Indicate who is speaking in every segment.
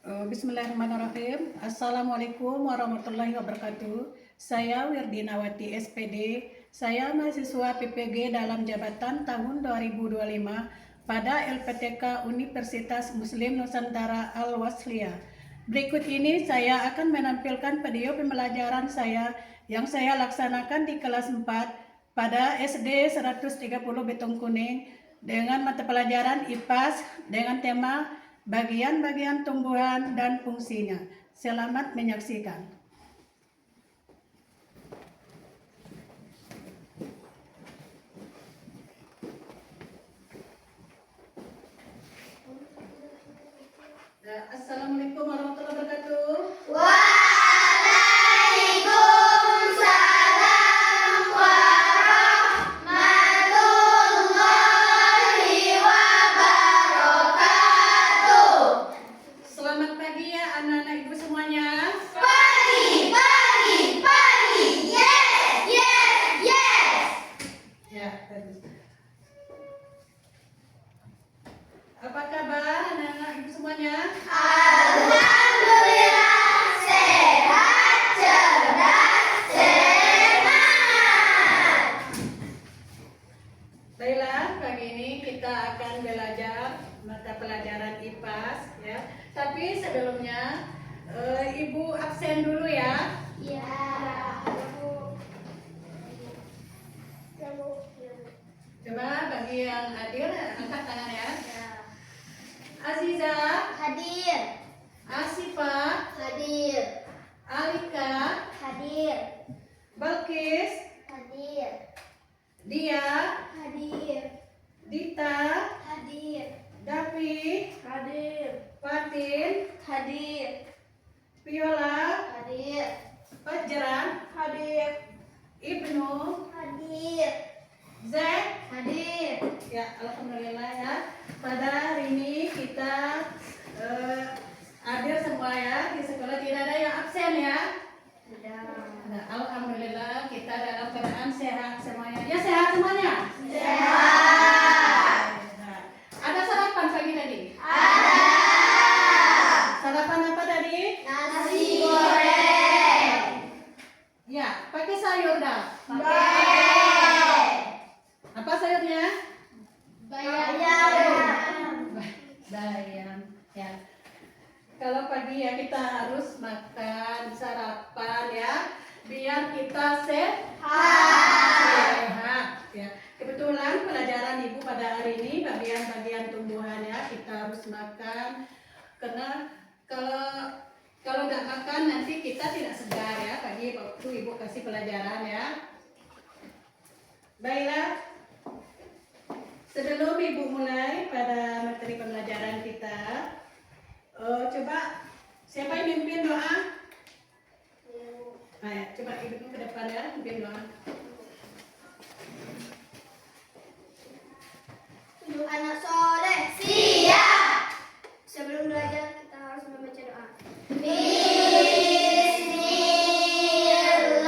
Speaker 1: Bismillahirrahmanirrahim. Assalamualaikum warahmatullahi wabarakatuh. Saya Wirdinawati SPD. Saya mahasiswa PPG dalam jabatan tahun 2025 pada LPTK Universitas Muslim Nusantara Al-Wasliyah. Berikut ini saya akan menampilkan video pembelajaran saya yang saya laksanakan di kelas 4 pada SD 130 Betong Kuning dengan mata pelajaran IPAS dengan tema bagian-bagian tumbuhan dan fungsinya. Selamat menyaksikan. Assalamualaikum warahmatullahi wabarakatuh.
Speaker 2: Waalaikumsalam warahmatullahi wabarakatuh.
Speaker 1: Selamat pagi ya anak-anak ibu semuanya.
Speaker 2: Pagi. Yes.
Speaker 1: Ya, bagus. Apa kabar anak-anak ibu semuanya?
Speaker 2: Alhamdulillah sehat, cerdas, semangat.
Speaker 1: Baiklah, pagi ini kita akan belajar mata pelajaran IPAS ya. Tapi sebelumnya ibu absen dulu ya.
Speaker 2: Ya.
Speaker 1: Coba bagi yang hadir angkat tangan ya. Aziza,
Speaker 2: Hadir.
Speaker 1: Asifah,
Speaker 2: Hadir.
Speaker 1: Alika,
Speaker 2: Hadir.
Speaker 1: Balkis,
Speaker 2: Hadir.
Speaker 1: Dia,
Speaker 2: Hadir.
Speaker 1: Dita,
Speaker 2: Hadir.
Speaker 1: Davi,
Speaker 2: Hadir.
Speaker 1: Fatin,
Speaker 2: Hadir.
Speaker 1: Viola,
Speaker 2: Hadir.
Speaker 1: Fajran,
Speaker 2: Hadir.
Speaker 1: Ibnu,
Speaker 2: Hadir.
Speaker 1: Zack.
Speaker 2: Hadir.
Speaker 1: Ya, alhamdulillah ya. Pada hari ini kita hadir semua ya di sekolah, tidak ada yang absen ya. Nah, alhamdulillah kita dalam keadaan sehat semuanya. Ya, sehat semuanya.
Speaker 2: Sehat.
Speaker 1: Nah, ada sarapan pagi tadi?
Speaker 2: Ada.
Speaker 1: Sarapan apa tadi?
Speaker 2: Nasi goreng.
Speaker 1: Ya, pakai sayur dah.
Speaker 2: Pakai.
Speaker 1: Apa sayurnya?
Speaker 2: Bayam.
Speaker 1: Bayam. Ya. Kalau pagi ya kita harus makan sarapan ya, biar kita sehat. Ya. Kebetulan pelajaran ibu pada hari ini bagian-bagian tumbuhan ya, kita harus makan karena kalau nggak makan nanti kita tidak segar ya pagi waktu ibu kasih pelajaran ya. Baiklah, sebelum ibu mulai pada materi pembelajaran kita, coba siapa yang mimpin doa? Ayo, coba ibu ke depan ya, mimpin doa.
Speaker 2: Untuk anak soleh. Siap. Sebelum belajar kita harus membaca doa. Bismillahirrahmanirrahim. Alhamdulillah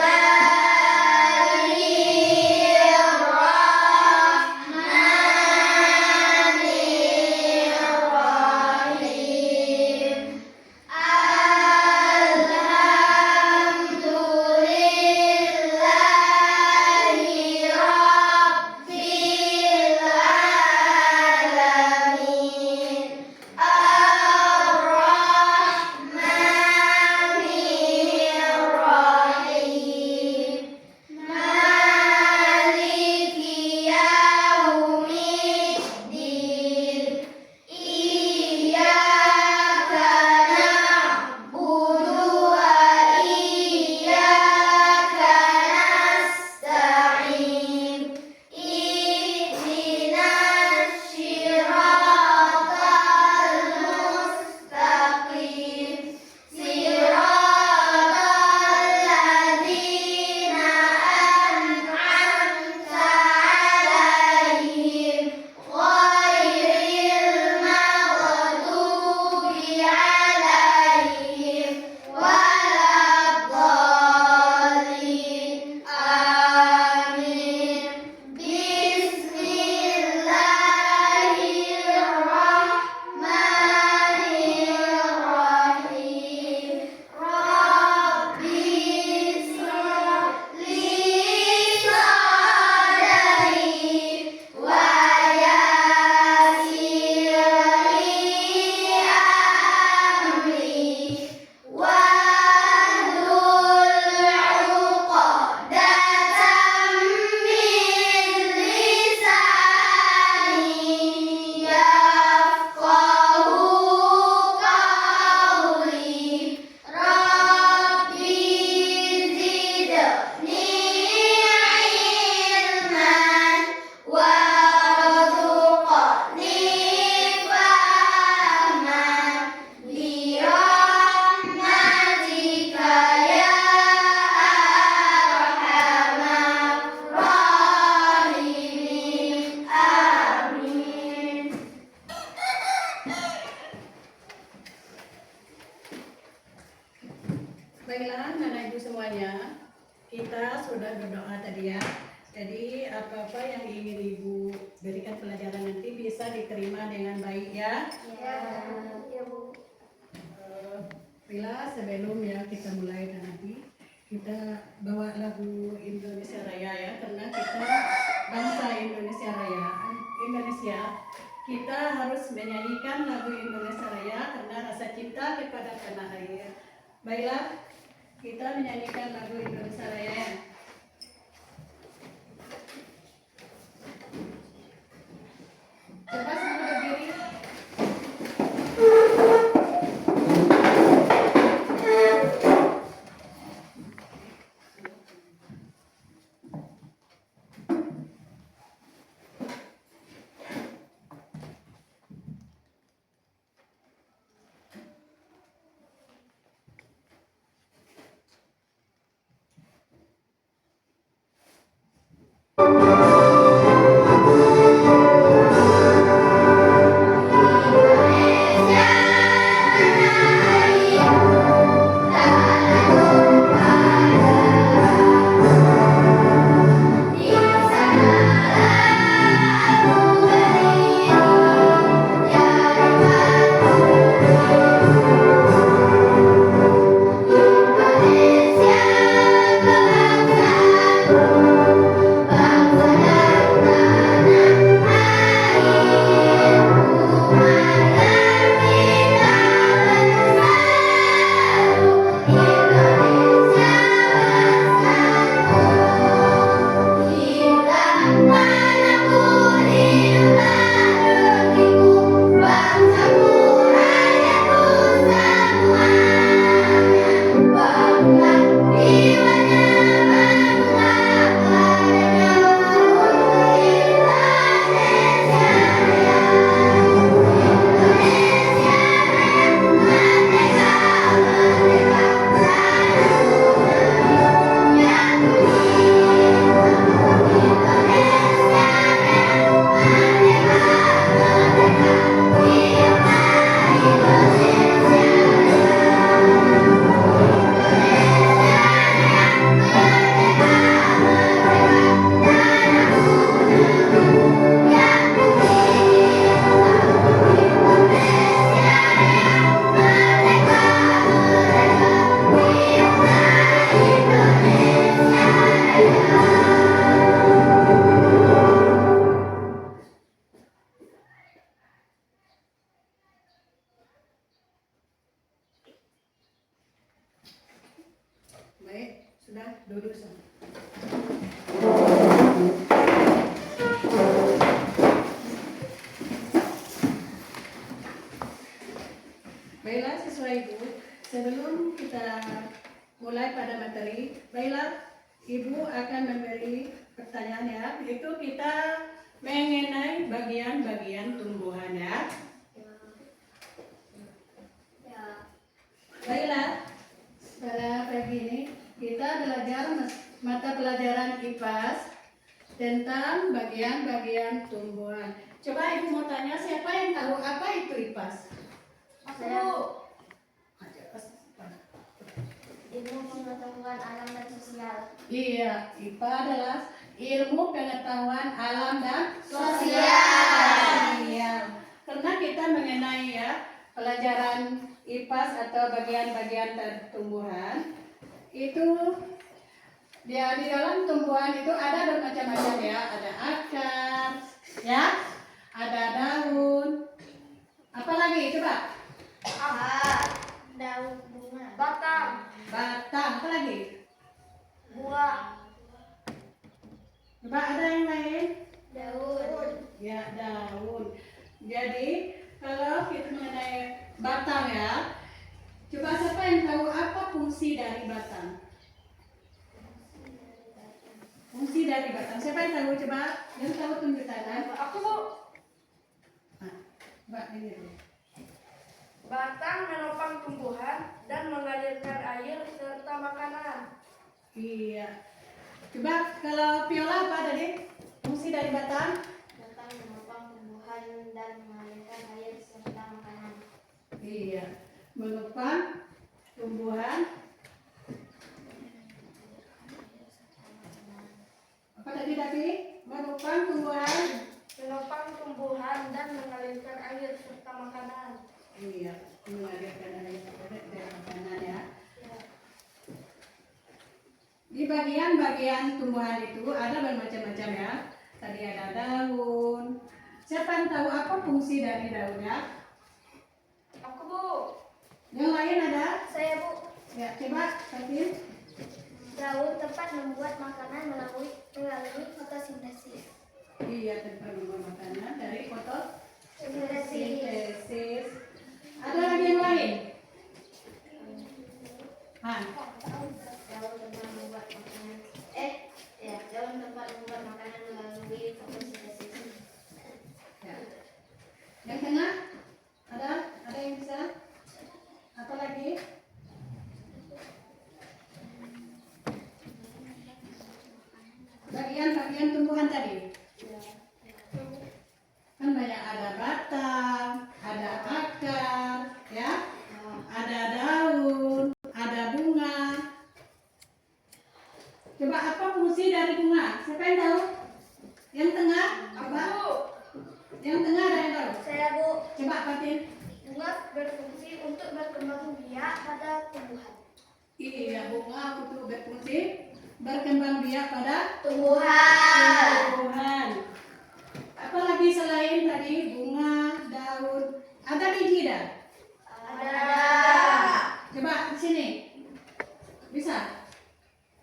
Speaker 1: Baiklah, Nana Ibu semuanya, kita sudah berdoa tadi ya. Jadi apa-apa yang ingin Ibu berikan pelajaran nanti bisa diterima dengan baik ya.
Speaker 2: Ya, ya Bu.
Speaker 1: Bila sebelum ya kita mulai nanti kita bawa lagu Indonesia Raya ya, karena kita bangsa Indonesia Raya. Indonesia, kita harus menyanyikan lagu Indonesia Raya karena rasa cinta kepada tanah air. Baiklah, kita menyanyikan lagu Indonesia Raya. Coba semua berdiri. Baik, sudah duduk sama. Baiklah siswa Ibu, sebelum kita mulai pada materi, baiklah Ibu akan memberi pertanyaan ya, itu kita mengenai bagian-bagian tumbuhan ya.
Speaker 2: Ya.
Speaker 1: Baiklah, pada pagi ini kita belajar mata pelajaran IPAS tentang bagian-bagian tumbuhan. Coba Ibu mau tanya, siapa yang tahu apa itu IPAS?
Speaker 2: Aku.
Speaker 1: Aja,
Speaker 2: Ilmu pengetahuan alam dan sosial.
Speaker 1: Iya, IPA adalah ilmu pengetahuan alam dan
Speaker 2: Sosial.
Speaker 1: Iya, karena kita mengenai ya pelajaran IPAS atau bagian-bagian tumbuhan itu dia di dalam tumbuhan itu ada bermacam-macam ya, ada akar, ya, ada daun, apalagi coba?
Speaker 2: Daun bunga. Batang.
Speaker 1: Batang, apa lagi?
Speaker 2: Buah.
Speaker 1: Coba ada yang lain?
Speaker 2: Daun.
Speaker 1: Ya, daun. Jadi kalau kita mengenai batang ya, coba siapa yang tahu apa fungsi dari batang? Fungsi dari batang. Siapa yang tahu? Coba yang tahu tunjuk tangan.
Speaker 2: Aku Bu.
Speaker 1: Nah, coba ini dulu.
Speaker 2: Batang menopang tumbuhan dan mengalirkan air serta makanan.
Speaker 1: Iya. Coba kalau Viola apa tadi? Fungsi dari batang?
Speaker 2: Batang menopang tumbuhan dan mengalirkan air serta makanan.
Speaker 1: Iya. Menopang tumbuhan Apa tadi tapi? Menopang tumbuhan.
Speaker 2: Menopang tumbuhan dan mengalirkan air serta makanan.
Speaker 1: Iya, mengalirkan air dan makanan ya. Di bagian-bagian tumbuhan itu ada bermacam-macam ya. Tadi ada daun. Siapa yang tahu apa fungsi dari daunnya?
Speaker 2: Aku, Bu.
Speaker 1: Yang lain ada?
Speaker 2: Saya, Bu.
Speaker 1: Ya, coba Fatin.
Speaker 2: Daun tempat membuat makanan melalui fotosintesis.
Speaker 1: Iya, tempat membuat makanan dari
Speaker 2: Fotosintesis.
Speaker 1: fotosintesis. Ada lagi yang lain? Han.
Speaker 2: Daun tempat membuat makanan. Daun tempat membuat makanan melalui fotosintesis.
Speaker 1: Ya. Yang tengah? Ada yang bisa? Apa lagi? Bagian-bagian tumbuhan tadi. Kan banyak, ada batang, ada akar, ya, ada daun, ada bunga. Coba apa fungsi dari bunga? Siapa yang tahu? Yang tengah? Apa? Yang tengah ada yang tahu?
Speaker 2: Saya, Bu.
Speaker 1: Coba Fatin.
Speaker 2: Bunga berfungsi untuk berkembang biak pada tumbuhan.
Speaker 1: Iya, bunga untuk berfungsi berkembang biak pada
Speaker 2: Tumbuhan.
Speaker 1: tumbuhan. Apalagi selain tadi bunga, daun, ada biji dah?
Speaker 2: Ada.
Speaker 1: Coba di sini. Bisa?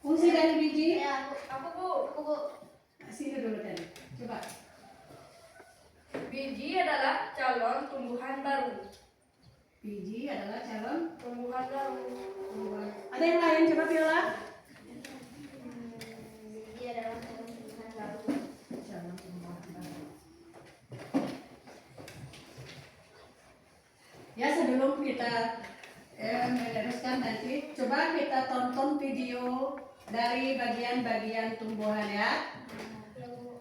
Speaker 1: Fungsi dari biji?
Speaker 2: Ya, Bu. Aku, Bu. Aku, Bu.
Speaker 1: Sini dulu tadi. Coba.
Speaker 3: Biji adalah calon tumbuhan baru.
Speaker 1: Biji adalah calon
Speaker 3: Tumbuhan baru.
Speaker 1: tumbuhan. Ada yang lain? Coba Viola.
Speaker 2: Biji adalah tumbuhan baru.
Speaker 1: Calon tumbuhan baru. Ya, sebelum kita meneruskan nanti, coba kita tonton video dari bagian-bagian tumbuhan ya.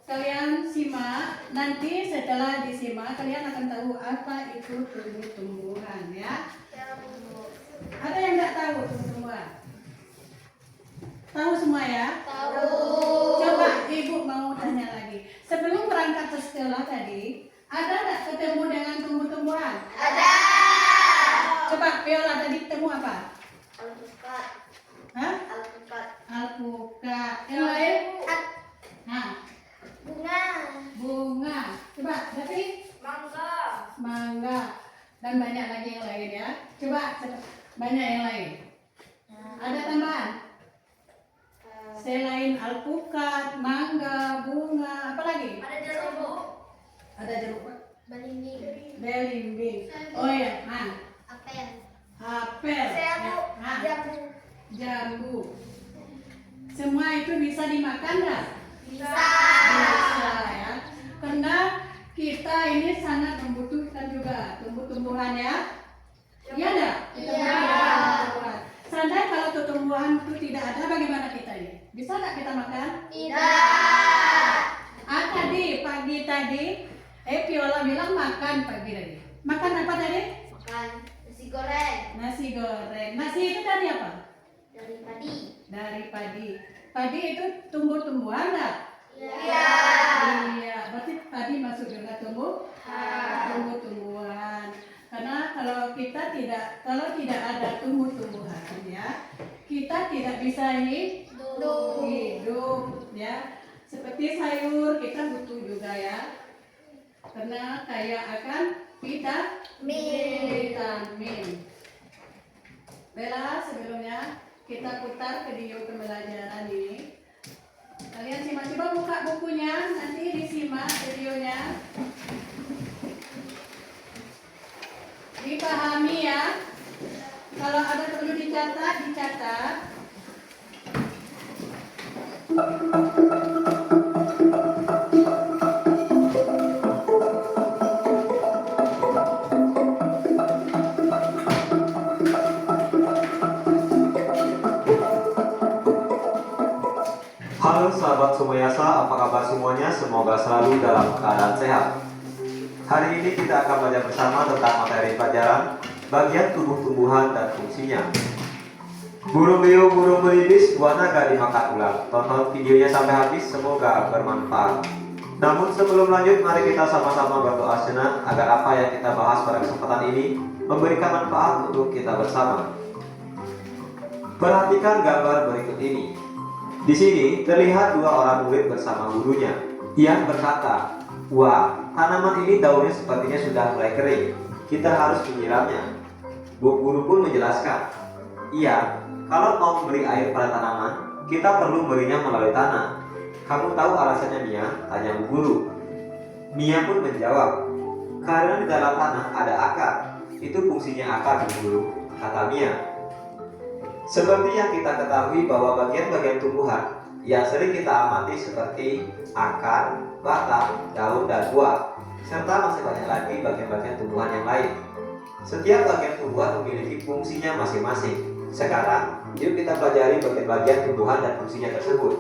Speaker 1: Kalian simak, nanti setelah disimak kalian akan tahu apa itu tumbuh-tumbuhan ya.
Speaker 2: Ya, Bu.
Speaker 1: Ada yang nggak tahu tumbuh-tumbuhan? Tahu semua ya?
Speaker 2: Tahu.
Speaker 1: Coba ibu mau tanya lagi. Sebelum berangkat ke sekolah tadi, ada nggak ketemu dengan tumbuh-tumbuhan?
Speaker 2: Ada.
Speaker 1: Coba Viola tadi ketemu apa?
Speaker 2: Alpukat.
Speaker 1: Hah?
Speaker 2: Alpukat.
Speaker 1: Alpukat. Yang lain? Nah,
Speaker 2: Bunga.
Speaker 1: bunga. Coba tapi
Speaker 3: Mangga.
Speaker 1: mangga dan banyak lagi yang lain ya. Coba banyak yang lain. Ada tambahan? Selain alpukat, mangga, bunga, apa lagi?
Speaker 3: Ada jeruk, Bu.
Speaker 1: Ada jeruk,
Speaker 2: Belimbing.
Speaker 1: belimbing. Oh ya,
Speaker 2: Apel.
Speaker 1: apel.
Speaker 2: Saya, Bu.
Speaker 1: Nah,
Speaker 2: Jambu.
Speaker 1: jambu. Semua itu bisa dimakan nggak?
Speaker 2: Bisa.
Speaker 1: Bisa ya. Karena kita ini sangat membutuhkan juga tumbuh-tumbuhan ya. Iya enggak? Kita
Speaker 2: Iya.
Speaker 1: membutuhkan tumbuhan. Seandainya kalau tumbuhan itu tidak ada, bagaimana kita ini? Bisa nggak kita makan?
Speaker 2: Tidak.
Speaker 1: Tadi pagi tadi, Viola bilang makan pagi tadi. Makan apa tadi?
Speaker 2: Makan nasi goreng.
Speaker 1: Nasi goreng. Nasi itu dari apa?
Speaker 2: Dari padi.
Speaker 1: Dari padi. Padi itu tumbuh-tumbuhan nggak?
Speaker 2: Iya.
Speaker 1: Iya, berarti padi masuk juga tumbuh-tumbuhan. Karena kalau tidak ada tumbuh-tumbuhan ya, kita tidak bisa hidup ya. Seperti sayur kita butuh juga ya. Karena kaya akan vitamin. Bella, sebelumnya kita putar video pembelajaran ini. Kalian simak, coba buka bukunya, nanti disimak videonya. Dipahami ya. Kalau ada perlu dicatat, dicatat.
Speaker 4: Halo sahabat Sumayasa, apa kabar semuanya? Semoga selalu dalam keadaan sehat. Hari ini kita akan belajar bersama tentang materi pelajaran bagian tumbuh-tumbuhan dan fungsinya. Burung beo, burung belibis, buah naga dimakan ular. Tonton videonya sampai habis, semoga bermanfaat. Namun sebelum lanjut, mari kita sama-sama berdoa sejenak agar apa yang kita bahas pada kesempatan ini memberikan manfaat untuk kita bersama. Perhatikan gambar berikut ini. Di sini terlihat dua orang murid bersama gurunya. Yang berkata, "Wah, tanaman ini daunnya sepertinya sudah mulai kering. Kita harus menyiramnya." Bu guru pun menjelaskan, "Iya, kalau mau memberi air pada tanaman, kita perlu memberinya melalui tanah. Kamu tahu alasannya, Mia?" tanya bu guru. Mia pun menjawab, "Karena di dalam tanah ada akar. Itu fungsinya akar, bu guru," kata Mia. Seperti yang kita ketahui bahwa bagian-bagian tumbuhan yang sering kita amati seperti akar, batang, daun, dan buah, serta masih banyak lagi bagian-bagian tumbuhan yang lain. Setiap bagian tumbuhan memiliki fungsinya masing-masing. Sekarang, yuk kita pelajari bagian-bagian tumbuhan dan fungsinya tersebut.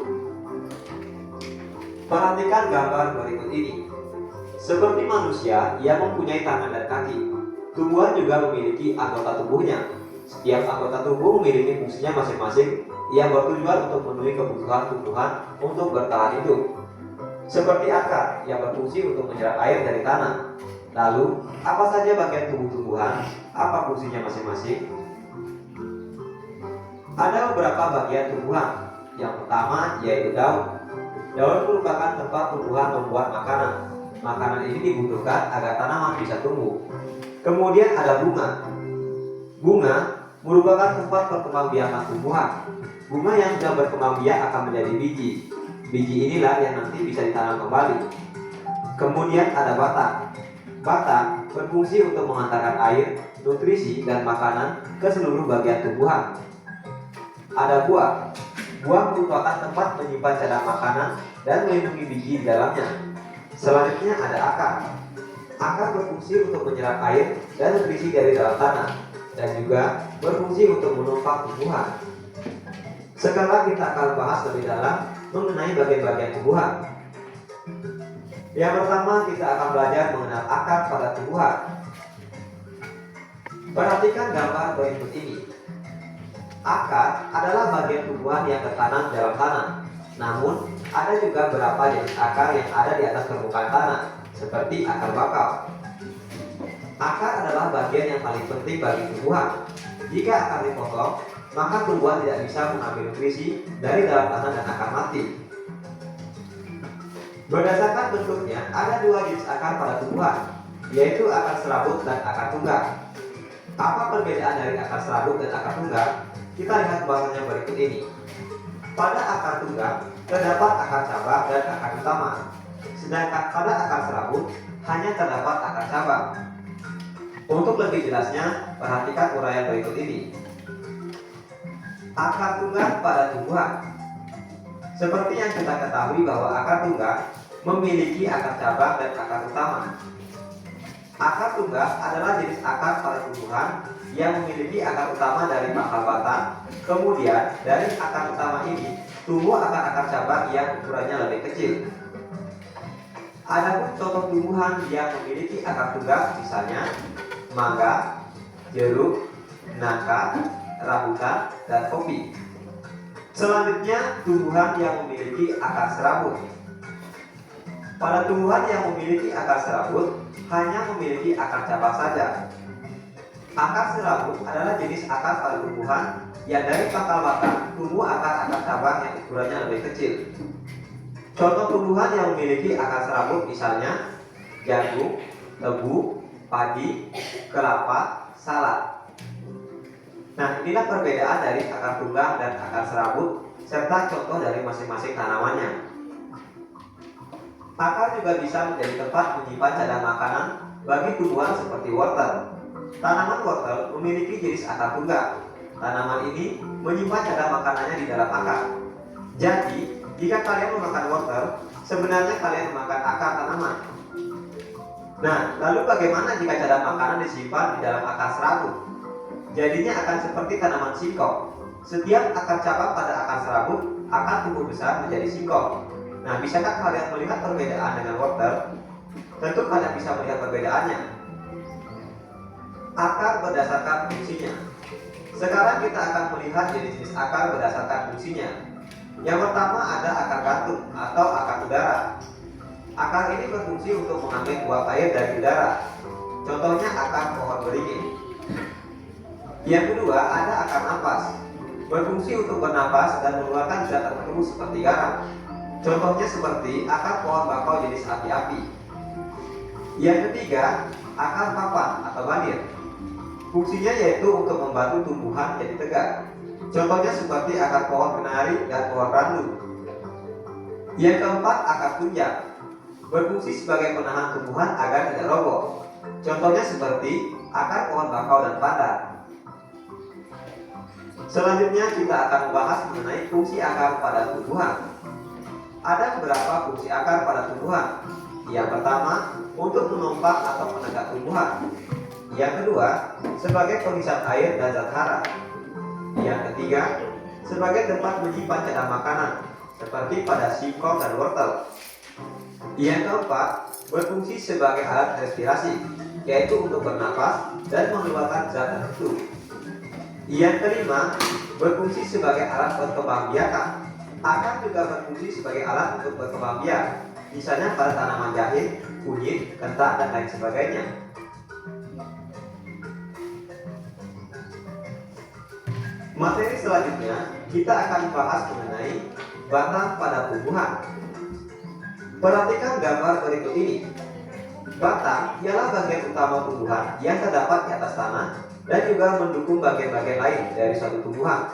Speaker 4: Perhatikan gambar berikut ini. Seperti manusia yang mempunyai tangan dan kaki, tumbuhan juga memiliki anggota tubuhnya. Setiap anggota tubuh memiliki fungsinya masing-masing yang bertujuan untuk memenuhi kebutuhan tumbuhan untuk bertahan hidup. Seperti akar yang berfungsi untuk menyerap air dari tanah. Lalu, apa saja bagian tubuh tumbuhan? Apa fungsinya masing-masing? Ada beberapa bagian tumbuhan. Yang pertama yaitu daun. Daun merupakan tempat tumbuhan membuat makanan. Makanan ini dibutuhkan agar tanaman bisa tumbuh. Kemudian ada bunga. Bunga merupakan tempat perkembangbiakan tumbuhan. Bunga yang sudah berkembang biak akan menjadi biji. Biji inilah yang nanti bisa ditanam kembali. Kemudian ada batang. Batang berfungsi untuk mengantarkan air, nutrisi, dan makanan ke seluruh bagian tumbuhan. Ada buah. Buah merupakan tempat menyimpan cadangan makanan dan melindungi biji di dalamnya. Selanjutnya ada akar. Akar berfungsi untuk menyerap air dan nutrisi dari dalam tanah, dan juga berfungsi untuk menumpak tumbuhan. Sekarang kita akan bahas lebih dalam mengenai bagian-bagian tumbuhan. Yang pertama, kita akan belajar mengenal akar pada tumbuhan. Perhatikan gambar berikut ini. Akar adalah bagian tumbuhan yang tertanam dalam tanah. Namun, ada juga beberapa jenis akar yang ada di atas permukaan tanah, seperti akar bakau. Akar adalah bagian yang paling penting bagi tumbuhan. Jika akar dipotong, maka tumbuhan tidak bisa mengambil nutrisi dari dalam tanah dan akan mati. Berdasarkan bentuknya, ada dua jenis akar pada tumbuhan, yaitu akar serabut dan akar tunggal. Apa perbedaan dari akar serabut dan akar tunggal? Kita lihat bahasanya berikut ini. Pada akar tunggal, terdapat akar cabang dan akar utama. Sedangkan pada akar serabut, hanya terdapat akar cabang. Untuk lebih jelasnya, perhatikan uraian berikut ini. Akar tunggal pada tumbuhan. Seperti yang kita ketahui bahwa akar tunggal memiliki akar cabang dan akar utama. Akar tunggal adalah jenis akar pada tumbuhan yang memiliki akar utama dari pangkal batang. Kemudian dari akar utama ini tumbuh akar-akar cabang yang ukurannya lebih kecil. Adapun contoh tumbuhan yang memiliki akar tunggal misalnya mangga, jeruk, nangka, rambutan, dan kopi. Selanjutnya, tumbuhan yang memiliki akar serabut. Pada tumbuhan yang memiliki akar serabut, hanya memiliki akar cabang saja. Akar serabut adalah jenis akar pada tumbuhan yang dari pangkal batang tumbuh akar-akar cabang yang ukurannya lebih kecil. Contoh tumbuhan yang memiliki akar serabut misalnya jagung, tebu, padi, kelapa, salak. Nah, inilah perbedaan dari akar tunggal dan akar serabut serta contoh dari masing-masing tanamannya. Akar juga bisa menjadi tempat menyimpan cadangan makanan bagi tumbuhan seperti wortel. Tanaman wortel memiliki jenis akar tunggal. Tanaman ini menyimpan cadangan makanannya di dalam akar. Jadi, jika kalian memakan wortel, sebenarnya kalian memakan akar tanaman. Nah, lalu bagaimana jika cadangan makanan disimpan di dalam akar serabut? Jadinya akan seperti tanaman singkong. Setiap akar cabang pada akar serabut akan tumbuh besar menjadi singkong. Nah, bisakah kalian melihat perbedaan dengan wortel? Tentu kalian bisa melihat perbedaannya. Akar berdasarkan fungsinya. Sekarang kita akan melihat jenis-jenis akar berdasarkan fungsinya. Yang pertama ada akar gantung atau akar udara. Akar ini berfungsi untuk mengambil uap air dari udara. Contohnya akar pohon beringin. Yang kedua ada akar napas. Berfungsi untuk bernapas dan mengeluarkan zat tertentu seperti garam. Contohnya seperti akar pohon bakau jenis api-api. Yang ketiga, akar papan atau banir. Fungsinya yaitu untuk membantu tumbuhan jadi tegak. Contohnya seperti akar pohon kenari dan pohon randu. Yang keempat, akar tunjang. Berfungsi sebagai penahan tumbuhan agar tidak roboh. Contohnya seperti akar pohon bakau dan pandan. Selanjutnya kita akan membahas mengenai fungsi akar pada tumbuhan. Ada beberapa fungsi akar pada tumbuhan. Yang pertama, untuk menumpak atau menegak tumbuhan. Yang kedua, sebagai penghisap air dan zat hara. Yang ketiga, sebagai tempat menyimpan cadangan makanan, seperti pada singkong dan wortel. Yang keempat, berfungsi sebagai alat respirasi, yaitu untuk bernapas dan mengeluarkan zat tertentu. Yang kelima, berfungsi sebagai alat berkembang biakan. Akar juga berfungsi sebagai alat untuk berkembang biak, misalnya pada tanaman jahe, kunyit, kentang, dan lain sebagainya. Materi selanjutnya, kita akan membahas mengenai batang pada tumbuhan. Perhatikan gambar berikut ini. Batang ialah bagian utama tumbuhan yang terdapat di atas tanah dan juga mendukung bagian-bagian lain dari suatu tumbuhan.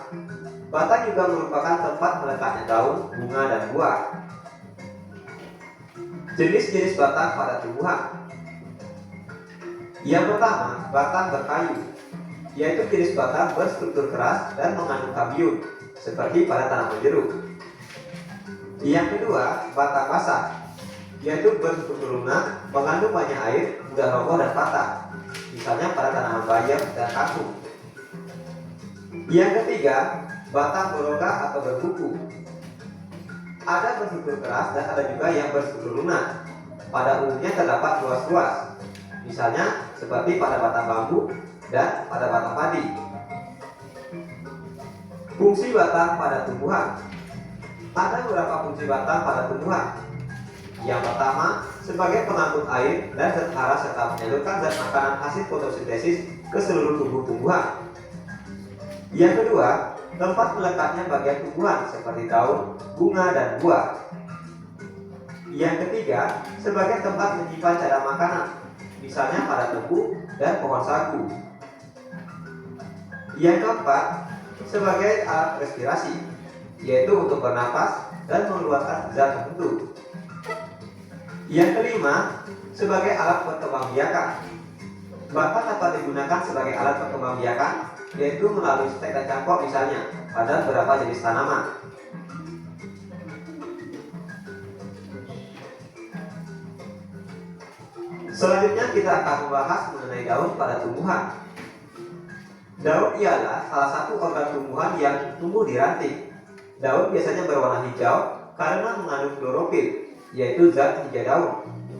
Speaker 4: Batang juga merupakan tempat meletaknya daun, bunga, dan buah. Jenis-jenis batang pada tumbuhan. Yang pertama, batang berkayu, yaitu jenis batang berstruktur keras dan mengandung kambium, seperti pada tanaman jeruk. Yang kedua, batang basah, yaitu berstruktur lunak, mengandung banyak air, mudah roboh dan patah, misalnya pada tanaman bayam dan kangkung. Yang ketiga, batang berongga atau berkuku. Ada berstruktur keras dan ada juga yang berstruktur lunak. Pada umumnya terdapat ruas-ruas, misalnya seperti pada batang bambu dan pada batang padi. Fungsi batang pada tumbuhan. Ada beberapa fungsi batang pada tumbuhan. Yang pertama, sebagai pengangkut air dan zat hara serta menyalurkan zat makanan hasil fotosintesis ke seluruh tubuh tumbuhan. Yang kedua, tempat meletaknya bagian tumbuhan seperti daun, bunga, dan buah. Yang ketiga, sebagai tempat menyimpan cadangan makanan, misalnya pada tebu dan pohon sagu. Yang keempat, sebagai alat respirasi, yaitu untuk bernapas dan mengeluarkan zat tertentu. Yang kelima, sebagai alat perkembangbiakan. Batang dapat digunakan sebagai alat perkembangbiakan, yaitu melalui stek dan cangkok misalnya pada beberapa jenis tanaman. Selanjutnya kita akan membahas mengenai daun pada tumbuhan. Daun ialah salah satu organ tumbuhan yang tumbuh di ranting. Daun biasanya berwarna hijau karena mengandung klorofil, yaitu zat hijau daun,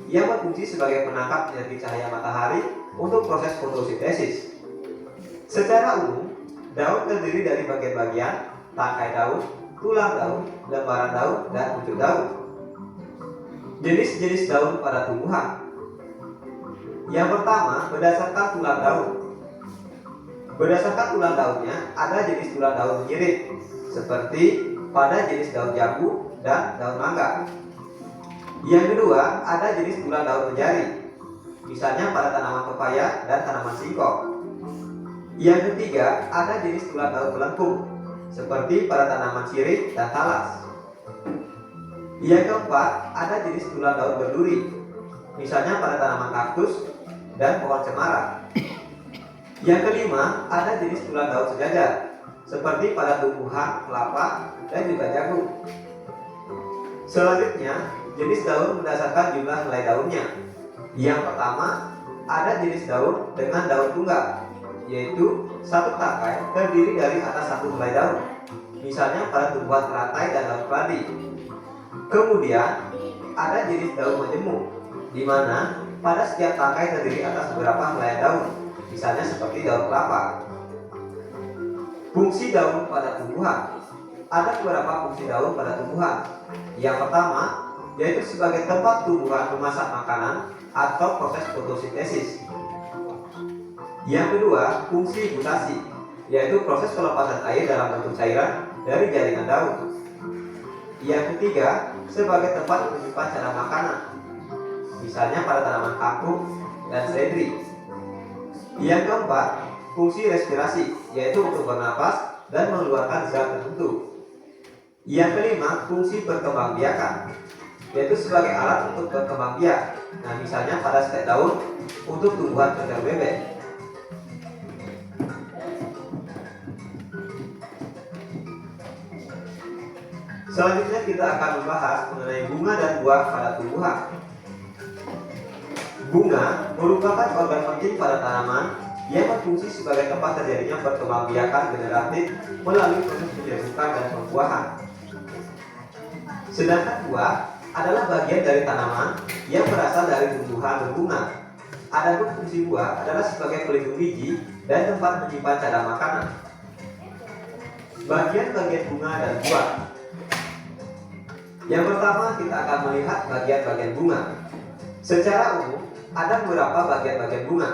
Speaker 4: yang berfungsi sebagai penangkap energi cahaya matahari untuk proses fotosintesis. Secara umum, daun terdiri dari bagian-bagian tangkai daun, tulang daun, lembaran daun, dan pucuk daun. Jenis-jenis daun pada tumbuhan. Yang pertama, berdasarkan tulang daun. Berdasarkan tulang daunnya, ada jenis tulang daun menyirit, seperti pada jenis daun jambu dan daun mangga. Yang kedua, ada jenis tulang daun menjari, misalnya pada tanaman pepaya dan tanaman singkong. Yang ketiga, ada jenis tulang daun melengkung, seperti pada tanaman sirih dan talas. Yang keempat, ada jenis tulang daun berduri, misalnya pada tanaman kaktus dan pohon cemara. Yang kelima, ada jenis tulang daun sejajar, seperti pada tumbuhan kelapa dan juga jagung. Selanjutnya, jenis daun berdasarkan jumlah helai daunnya. Yang pertama, ada jenis daun dengan daun tunggal, yaitu satu tangkai terdiri dari atas satu helai daun, misalnya pada tumbuhan teratai dan daun keladi. Kemudian, ada jenis daun majemuk, di mana pada setiap tangkai terdiri atas beberapa helai daun, misalnya seperti daun kelapa. Fungsi daun pada tumbuhan. Ada beberapa fungsi daun pada tumbuhan. Yang pertama, yaitu sebagai tempat tumbuhan memasak makanan atau proses fotosintesis. Yang kedua, fungsi gutasi, yaitu proses pelepasan air dalam bentuk cairan dari jaringan daun. Yang ketiga, sebagai tempat menyimpan cadangan makanan, misalnya pada tanaman kangkung dan seledri. Yang keempat, fungsi respirasi, yaitu untuk bernapas dan mengeluarkan zat tertentu. Yang kelima, fungsi berkembangbiakan, yaitu sebagai alat untuk berkembang biak. Nah, misalnya pada stek daun untuk tumbuhan kejar bebek. Selanjutnya kita akan membahas mengenai bunga dan buah pada tumbuhan. Bunga merupakan organ penting pada tanaman yang berfungsi sebagai tempat terjadinya perkembangbiakan generatif melalui proses penyerbukan dan pembuahan. Sedangkan buah adalah bagian dari tanaman yang berasal dari tumbuhan berbunga. Adapun fungsi buah adalah sebagai pelindung biji dan tempat menyimpan cadangan makanan. Bagian-bagian bunga dan buah. Yang pertama, kita akan melihat bagian-bagian bunga. Secara umum, ada beberapa bagian-bagian bunga.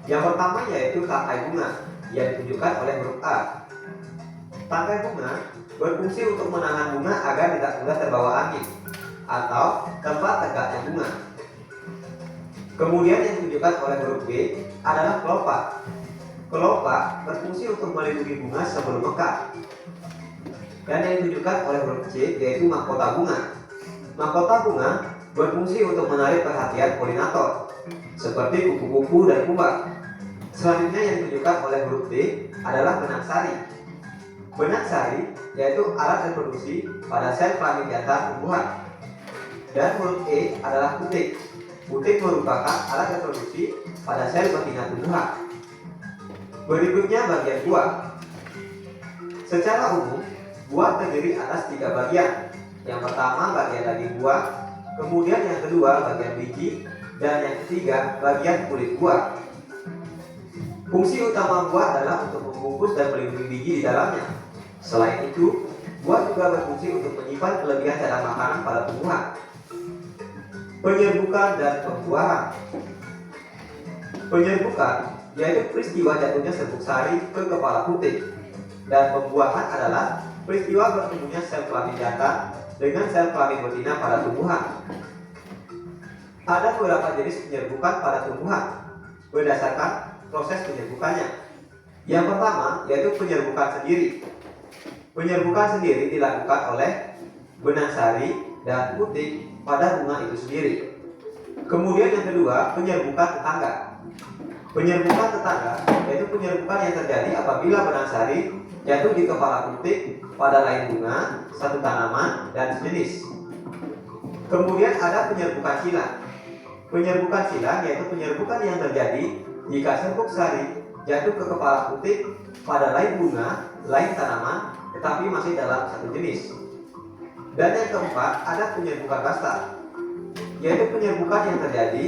Speaker 4: Yang pertama yaitu tangkai bunga yang ditunjukkan oleh huruf A. Tangkai bunga berfungsi untuk menahan bunga agar tidak mudah terbawa angin atau tempat tegaknya bunga. Kemudian yang ditunjukkan oleh huruf B adalah kelopak. Kelopak berfungsi untuk melindungi bunga sebelum mekar. Dan yang ditunjukkan oleh huruf C yaitu mahkota bunga. Mahkota bunga berfungsi untuk menarik perhatian polinator seperti kupu-kupu dan kumbang. Selanjutnya yang ditunjukkan oleh huruf D adalah benang sari. Benang sari yaitu alat reproduksi pada sel kelamin jantan tumbuhan. Dan huruf E adalah putik. Putik merupakan alat reproduksi pada sel betina tumbuhan. Berikutnya bagian buah. Secara umum, buah terdiri atas 3 bagian. Yang pertama bagian daging buah, kemudian yang kedua bagian biji, dan yang ketiga bagian kulit buah. Fungsi utama buah adalah untuk membungkus dan melindungi biji di dalamnya. Selain itu, buah juga berfungsi untuk menyimpan kelebihan cadangan makanan pada tumbuhan. Penyerbukan dan pembuahan. Penyerbukan yaitu peristiwa jatuhnya serbuk sari ke kepala putik, dan pembuahan adalah peristiwa bertemunya sel kelamin jantan dengan sel kelamin betina pada tumbuhan. Ada beberapa jenis penyerbukan pada tumbuhan berdasarkan proses penyerbukannya. Yang pertama yaitu penyerbukan sendiri. Penyerbukan sendiri dilakukan oleh benang sari dan putik pada bunga itu sendiri. Kemudian yang kedua, penyerbukan tetangga. Penyerbukan tetangga yaitu penyerbukan yang terjadi apabila benang sari jatuh di kepala putik pada lain bunga, satu tanaman, dan sejenis. Kemudian ada penyerbukan silang. Penyerbukan silang yaitu penyerbukan yang terjadi jika serbuk sari jatuh ke kepala putik pada lain bunga, lain tanaman, tetapi masih dalam satu jenis. Dan yang keempat ada penyerbukan kasta, yaitu penyerbukan yang terjadi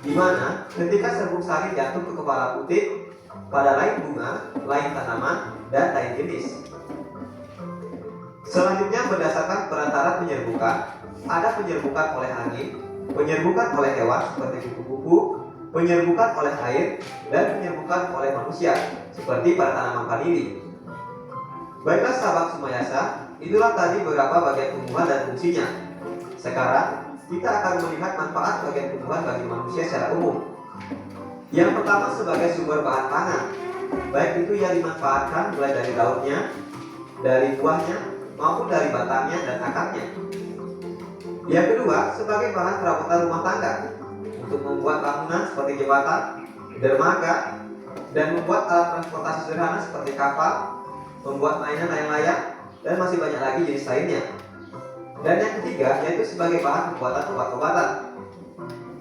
Speaker 4: di mana ketika serbuk sari jatuh ke kepala putik pada lain bunga, lain tanaman, dan lain jenis. Selanjutnya berdasarkan perantara penyerbukan, ada penyerbukan oleh angin, penyerbukan oleh hewan seperti kupu-kupu, penyerbukan oleh air, dan penyerbukan oleh manusia seperti pada tanaman vanili. Baiklah sahabat Sumayasa, itulah tadi beberapa bagian tumbuhan dan fungsinya. Sekarang kita akan melihat manfaat bagian tumbuhan bagi manusia secara umum. Yang pertama sebagai sumber bahan pangan, baik itu yang dimanfaatkan mulai dari daunnya, dari buahnya, maupun dari batangnya dan akarnya. Yang kedua sebagai bahan perabotan rumah tangga untuk membuat bangunan seperti jembatan, dermaga, dan membuat alat transportasi sederhana seperti kapal, membuat mainan layang-layang, dan masih banyak lagi jenis lainnya. Dan yang ketiga yaitu sebagai bahan pembuatan obat-obatan.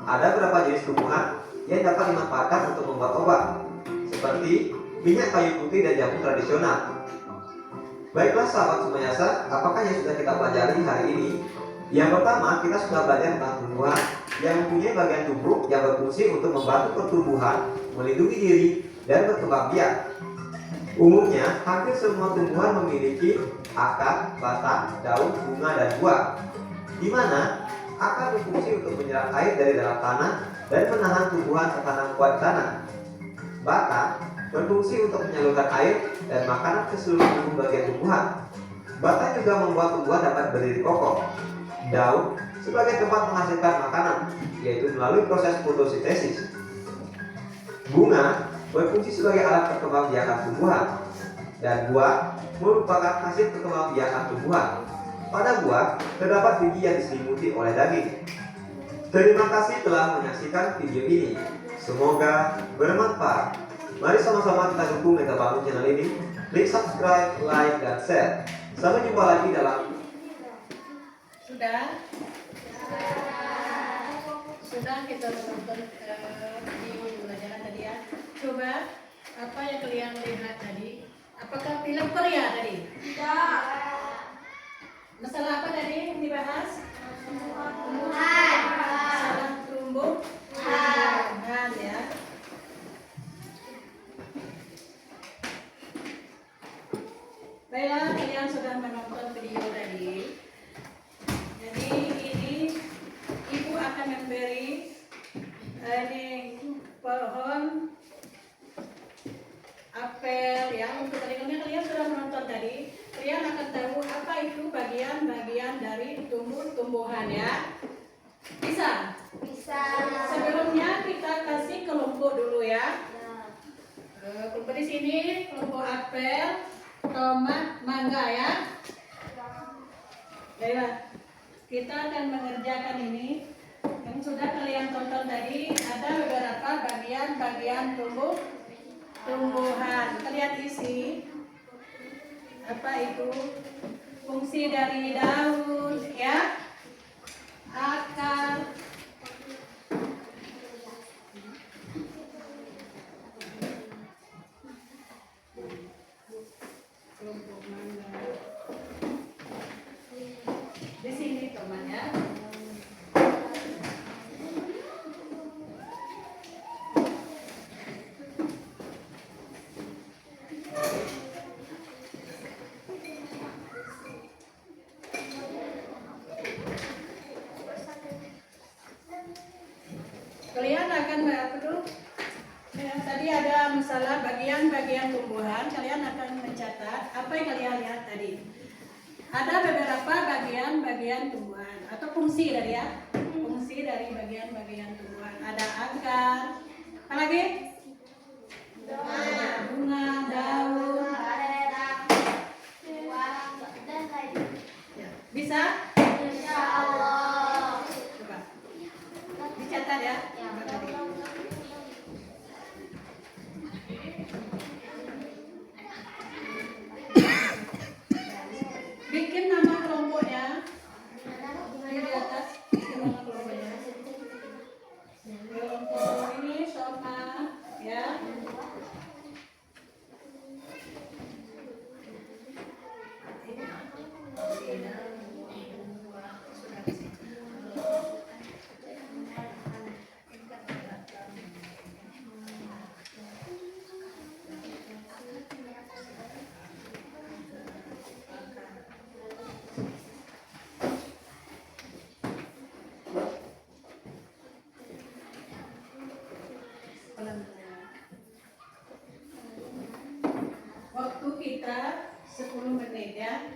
Speaker 4: Ada beberapa jenis tumbuhan yang dapat dimanfaatkan untuk membuat obat, seperti minyak kayu putih dan jamu tradisional. Baiklah sahabat Sumayasa, apakah yang sudah kita pelajari hari ini? Yang pertama, kita sudah belajar tentang tumbuhan yang mempunyai bagian tubuh yang berfungsi untuk membantu pertumbuhan, melindungi diri, dan berkembang biak. Umumnya, hampir semua tumbuhan memiliki akar, batang, daun, bunga, dan buah, di mana akar berfungsi untuk menyerap air dari dalam tanah dan menahan tumbuhan tertanam kuat di tanah. Batang berfungsi untuk menyalurkan air dan makanan ke seluruh tubuh bagian tumbuhan. Batang juga membuat tumbuhan dapat berdiri kokoh. Daun sebagai tempat menghasilkan makanan, yaitu melalui proses fotosintesis. Bunga berfungsi sebagai alat perkembangbiakan tumbuhan, dan buah merupakan hasil perkembangbiakan tumbuhan. Pada buah terdapat biji yang diselimuti oleh daging. Terima kasih telah menyaksikan video ini. Semoga bermanfaat. Mari sama-sama kita dukung Meta Bangun channel ini. Klik subscribe, like, dan share. Sampai jumpa lagi dalam
Speaker 1: Sudah kita menonton video pembelajaran tadi ya. Coba apa yang kalian lihat tadi? Apakah film Korea tadi?
Speaker 2: Tidak.
Speaker 1: Masalah apa tadi yang dibahas?
Speaker 2: Tumbuhan.
Speaker 1: Masalah tumbuhan ya. Baiklah, kalian sudah menonton video tadi. Jadi ini ibu akan memberi ini pohon apel ya. Untuk kalian sudah menonton tadi, kalian akan tahu apa itu bagian-bagian dari tumbuhan ya. Bisa?
Speaker 2: Bisa.
Speaker 1: Sebelumnya kita kasih kelompok dulu ya. Kelompok di sini kelompok apel, tomat, mangga ya. Baiklah, kita akan mengerjakan ini. Yang sudah kalian tonton tadi ada beberapa bagian-bagian tumbuhan. Kita lihat isi. Apa itu? Fungsi dari daun ya. Akar. Kelompok mangga. Di sini teman ya. Kalian akan apa dulu? Tadi ada masalah bagian-bagian tumbuhan. Kalian akan mencatat apa yang kalian lihat tadi. Ada beberapa bagian-bagian tumbuhan atau fungsi dari ya. Fungsi dari bagian-bagian tumbuhan. Ada akar. Apa lagi? Ada bunga, daun. Ya. Bisa?
Speaker 2: Insya Allah.
Speaker 1: Coba. Dicatat ya. Coba tadi. Bikin nama kelompoknya di atas. Bikin nama kelompoknya. Kelompok ini tomat ya. Waktu kita 10 menit ya.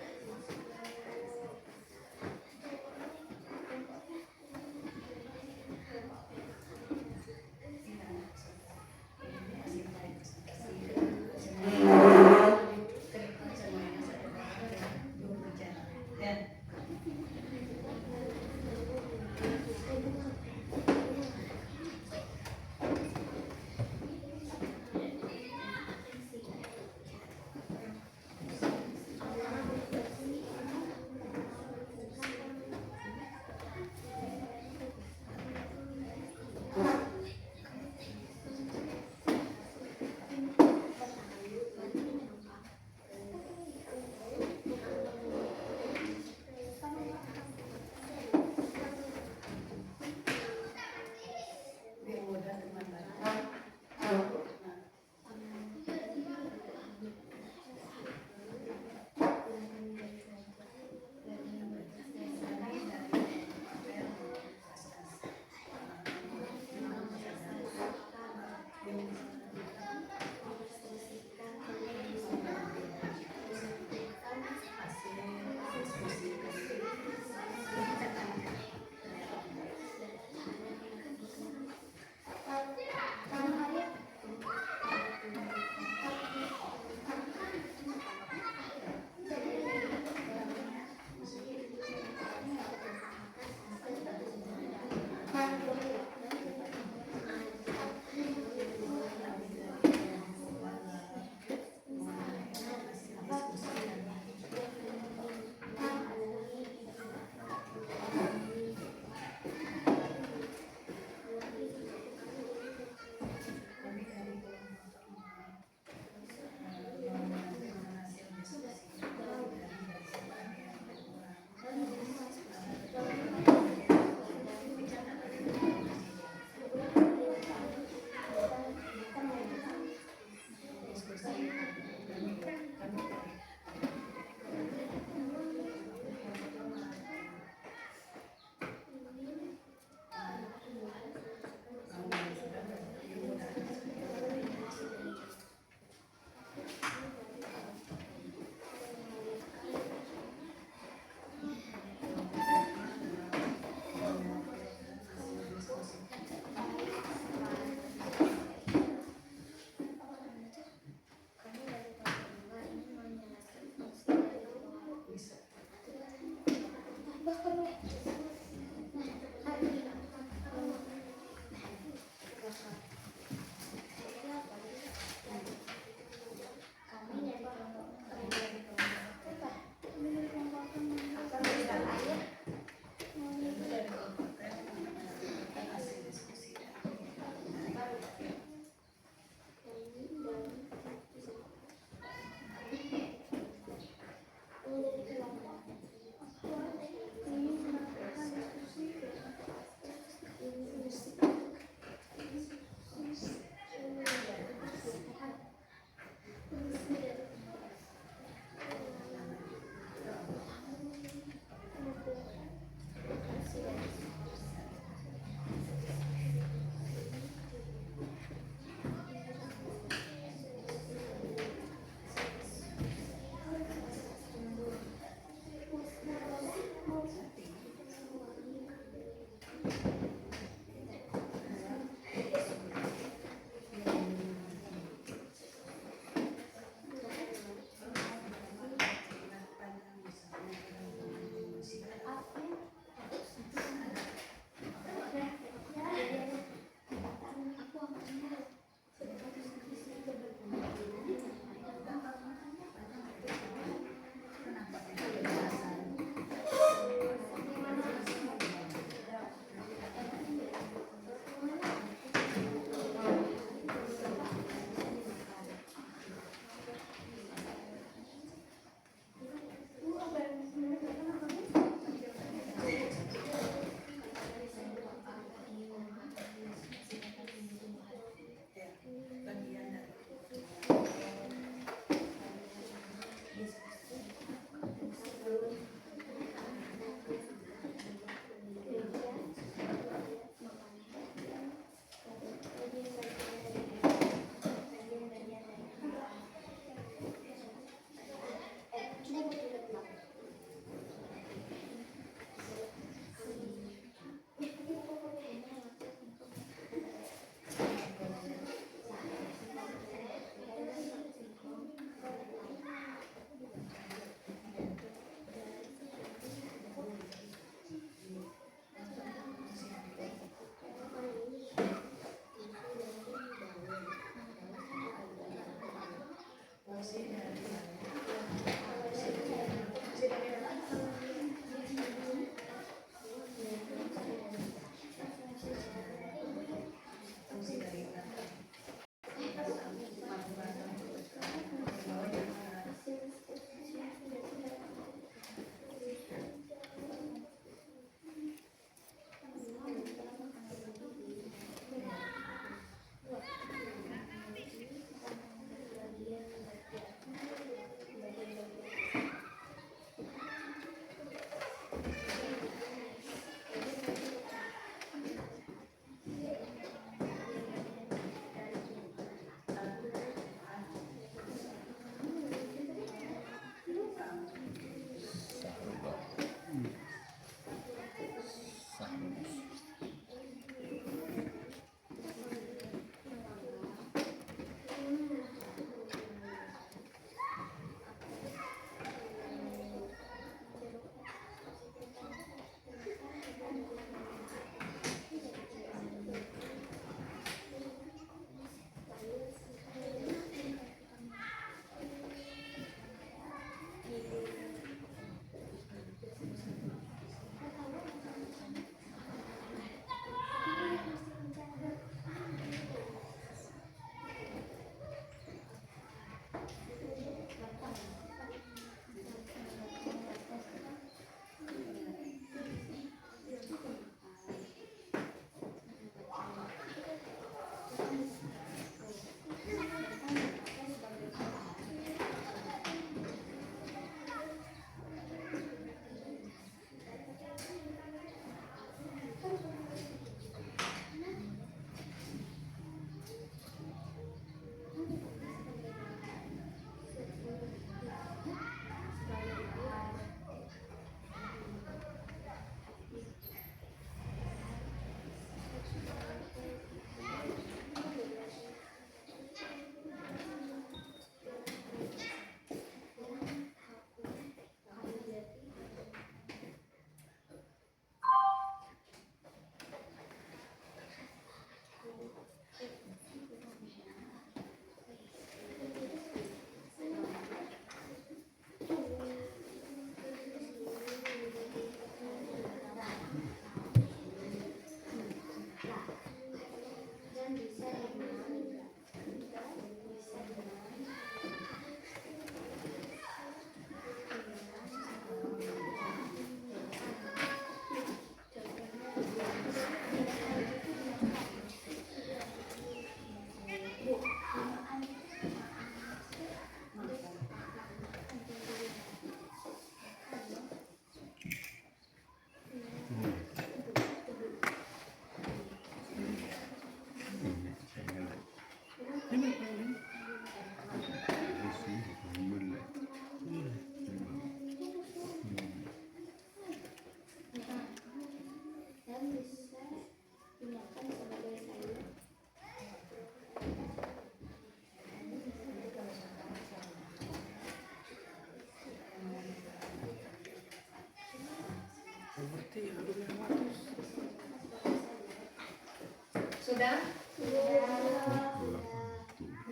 Speaker 1: Sudah?
Speaker 2: Sudah.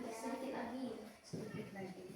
Speaker 2: Sedikit lagi.
Speaker 1: Sedikit lagi.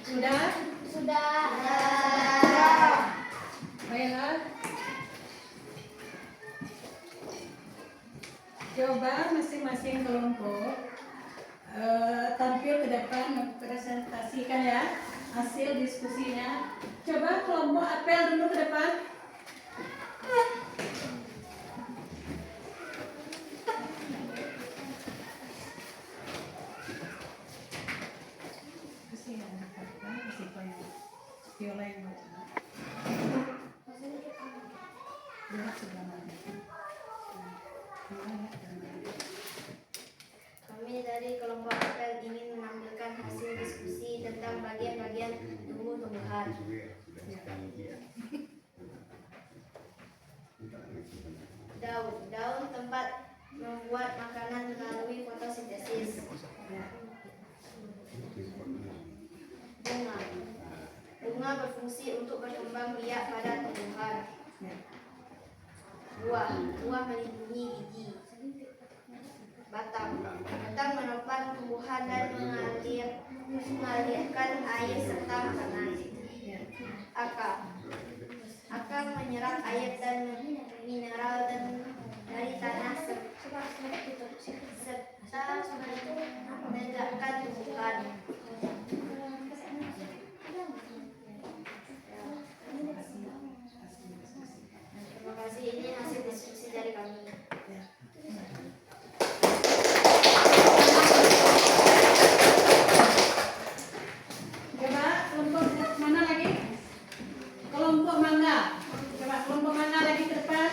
Speaker 1: Sudah?
Speaker 2: Sudah.
Speaker 1: Baiklah. Coba masing-masing kelompok tampil ke depan mempresentasikan ya hasil diskusinya. Coba kelompok apel dulu ke depan. Kasih viola yang baca. Lihat sebelah mana.
Speaker 2: Kami dari kelompok apel ingin menampilkan hasil diskusi tentang bagian-bagian tumbuh-tumbuhan. Daun tempat membuat makanan melalui fotosintesis. Bunga berfungsi untuk berkembang biak pada tumbuhan. Buah melindungi biji. Batang menopang tumbuhan dan mengalirkan air serta makanan. Akar menyerap air dan mineral dari tanah serta menegakkan tumbuhan. Terima kasih, ini hasil diskusi dari kami.
Speaker 1: Coba kelompok mana lagi? Kelompok mangga. Coba kelompok mangga lagi ke depan.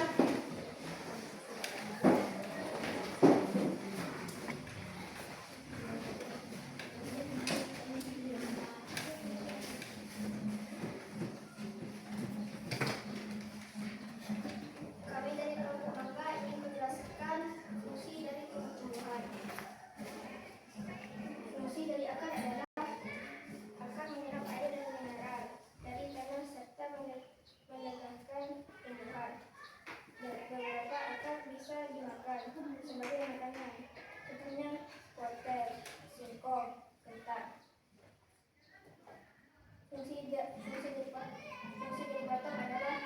Speaker 2: Kami dari kelompok mangga ingin menjelaskan fungsi dari tumbuhan. Fungsi dari akar adalah akar menyerap air dan mineral dari tanah serta menegakkan tumbuhan. Beberapa akar bisa dimakan sebagai makanan, contohnya wortel, singkong, kentang. Fungsi dari batang adalah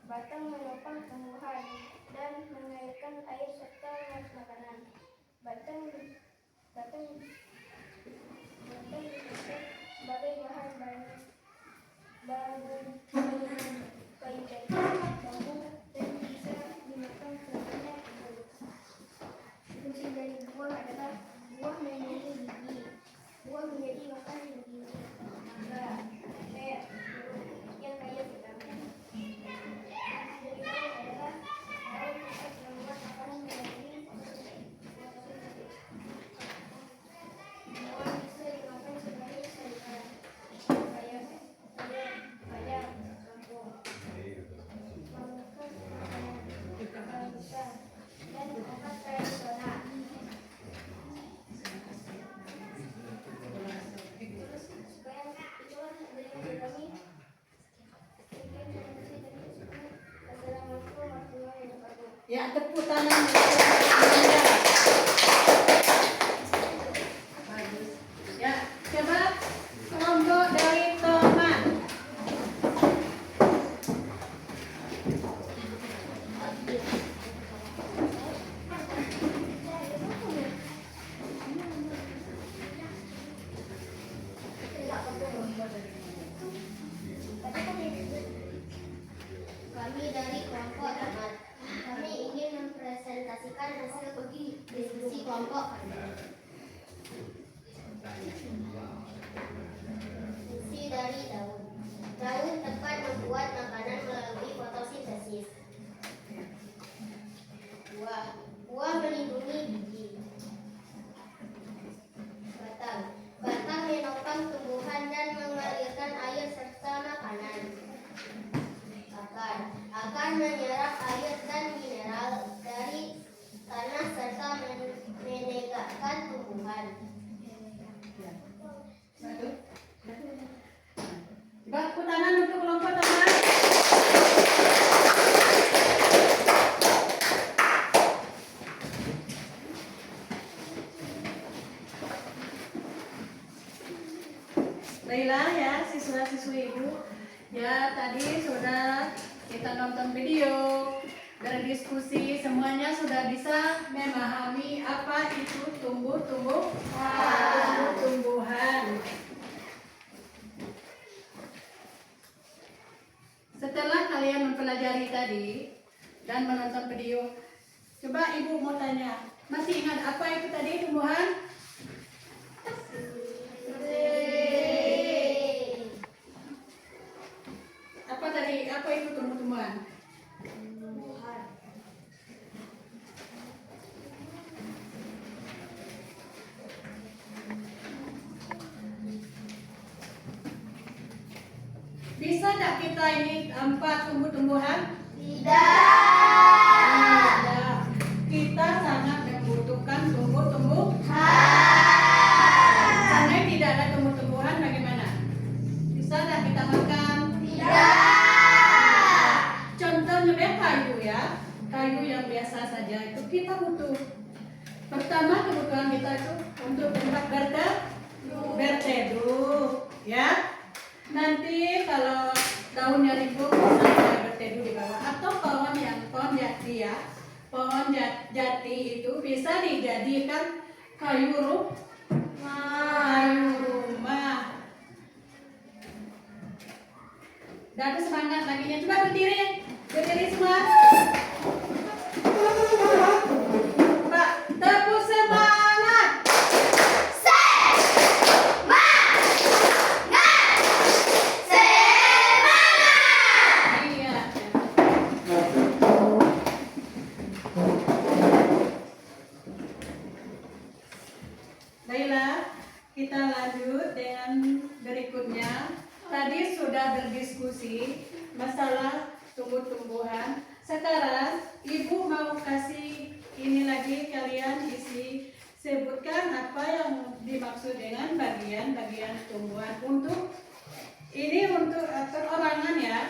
Speaker 2: batang menopang tumbuhan dan mengalirkan air serta makanan. Batang dipakai sebagai bahan kayu jati, bambu, dan bisa dimakan contohnya bulu. Fungsi dari buah adalah buah melindungi biji. Buah menjadi makanan bagi mangga, teh, yang kaya vitamin. Dari daun adalah daun dapat membuat makanan melalui fotosintesis. Buah bisa dimakan sebagai sayuran, bayam, campur.
Speaker 1: Ya, tepuk tangan. Bagus. Ya, coba kelompok dari teman.
Speaker 2: Kami dari kelompok teman. Kami ingin mempresentasikan hasil diskusi kelompok kami. Fungsi dari daun. Daun tepat membuat makanan melalui fotosintesis. Buah. Buah melindungi biji. Batang. Batang menopang tumbuhan dan mengalirkan air serta makanan. Akar. Akar menyerap air dan mineral dari tanah serta menegakkan tumbuhan.
Speaker 1: Coba tepuk tangan untuk kelompok teman. Baiklah ya siswa-siswi ibu. Ya tadi sudah kita nonton video, berdiskusi, semuanya sudah bisa memahami apa itu tumbuh-tumbuhan. Setelah kalian mempelajari tadi dan menonton video, coba ibu mau tanya, masih ingat apa itu tadi tumbuhan? Apa tadi? Apa itu tumbuh-tumbuhan? Bisa tidak kita ini tanpa tumbuh-tumbuhan? Tidak. Kita sangat membutuhkan tumbuh-tumbuhan. Seandainya tidak ada tumbuh-tumbuhan bagaimana? Bisa tidak kita makan? Contohnya kayu ya, kayu yang biasa saja itu kita butuh. Pertama kebutuhan kita itu untuk tempat berteduh, ya. Nanti kalau daunnya rimbun bisa berteduh di bawah, atau pohon jati ya, pohon jati itu bisa dijadikan kayu rumah. Udah ada semangat lagi, coba berdiri semua. Pak, tepuk semangat. Iya. Baiklah, kita lanjut dengan berikutnya. Tadi sudah berdiskusi masalah tumbuh-tumbuhan. Sekarang ibu mau kasih ini lagi, kalian isi, sebutkan apa yang dimaksud dengan bagian-bagian tumbuhan. Untuk ini untuk perorangan ya.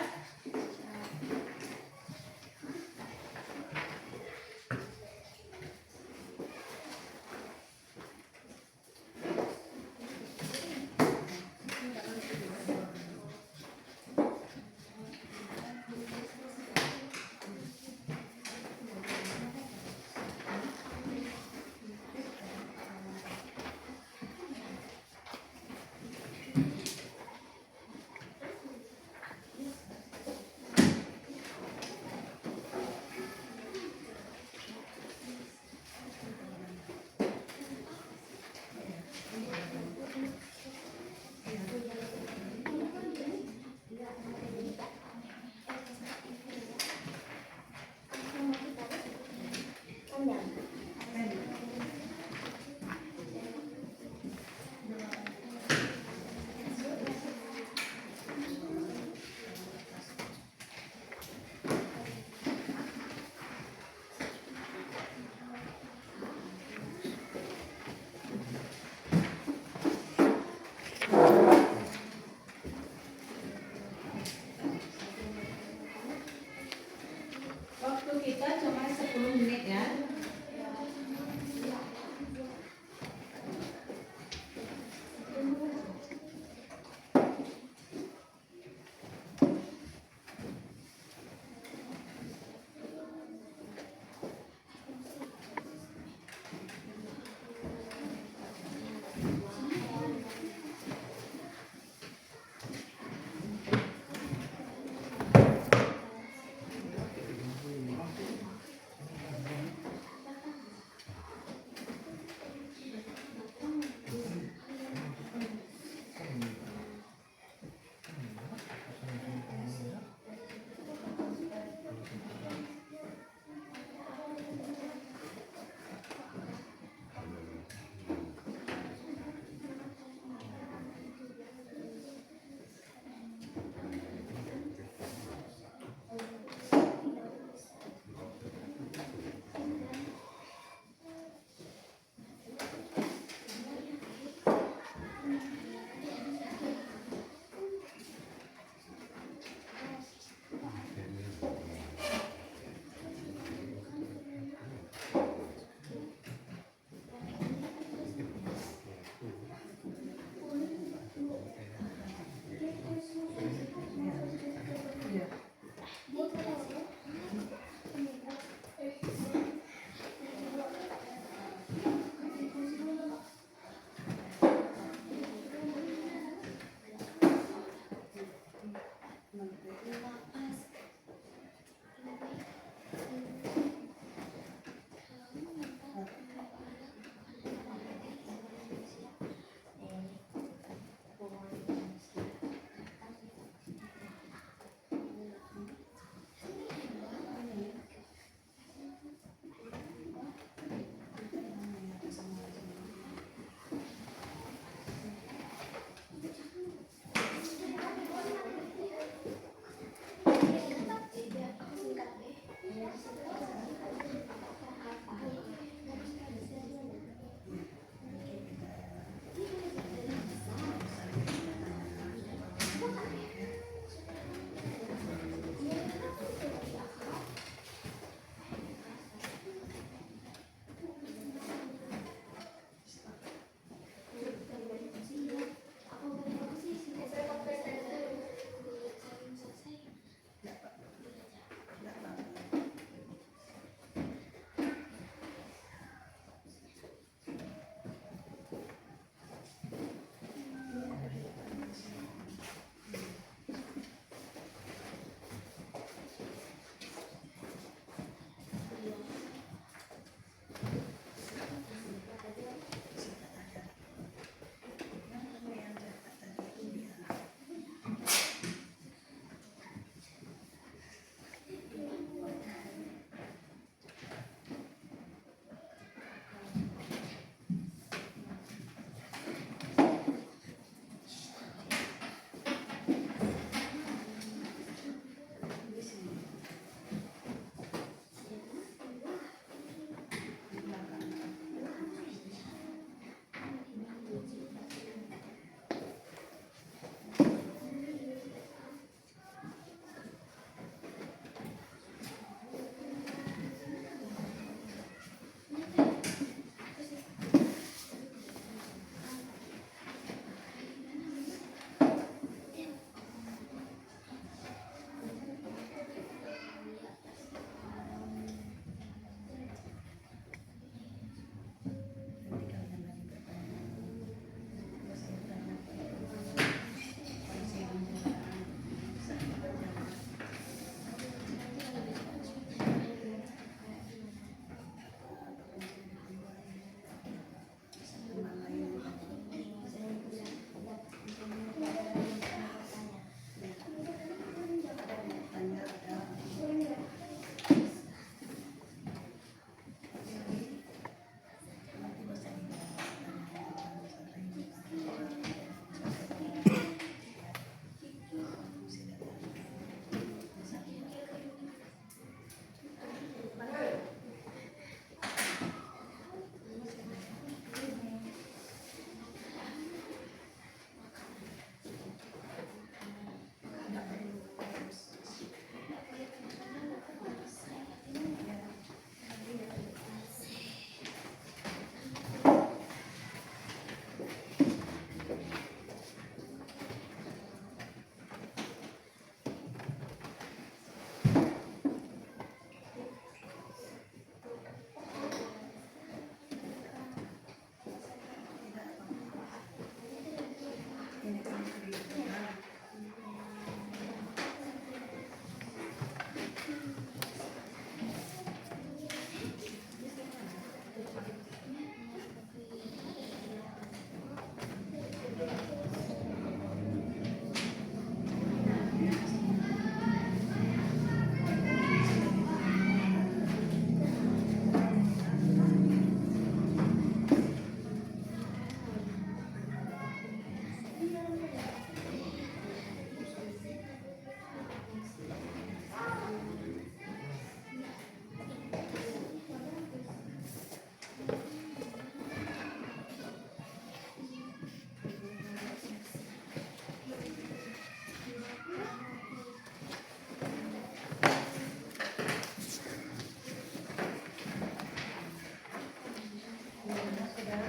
Speaker 1: Sudah.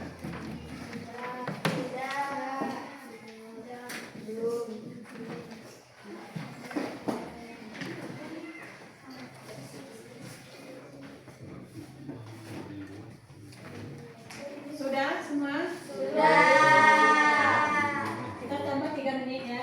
Speaker 2: Belum.
Speaker 1: Sudah semua?
Speaker 2: Sudah.
Speaker 1: Kita tambah 3 menit ya.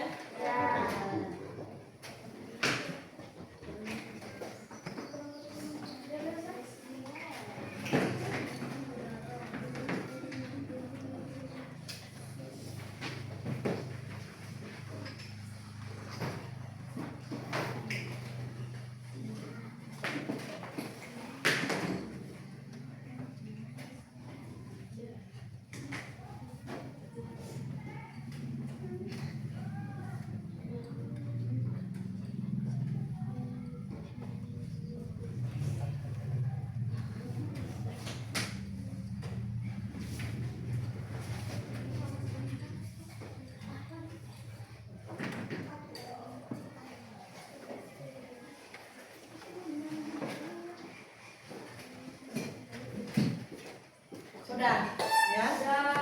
Speaker 1: Sudah ya? Sudah.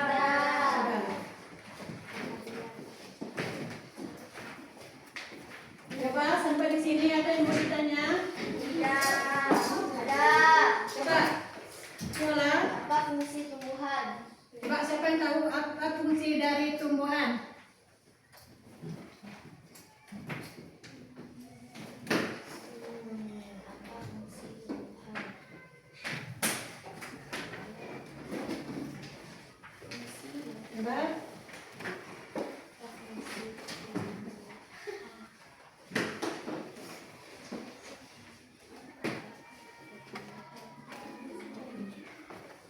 Speaker 1: Coba sampai di sini ada yang mau ditanya? Coba. Coba.
Speaker 2: Apa fungsi tumbuhan?
Speaker 1: Coba siapa yang tahu apa fungsi dari tumbuhan? Coba.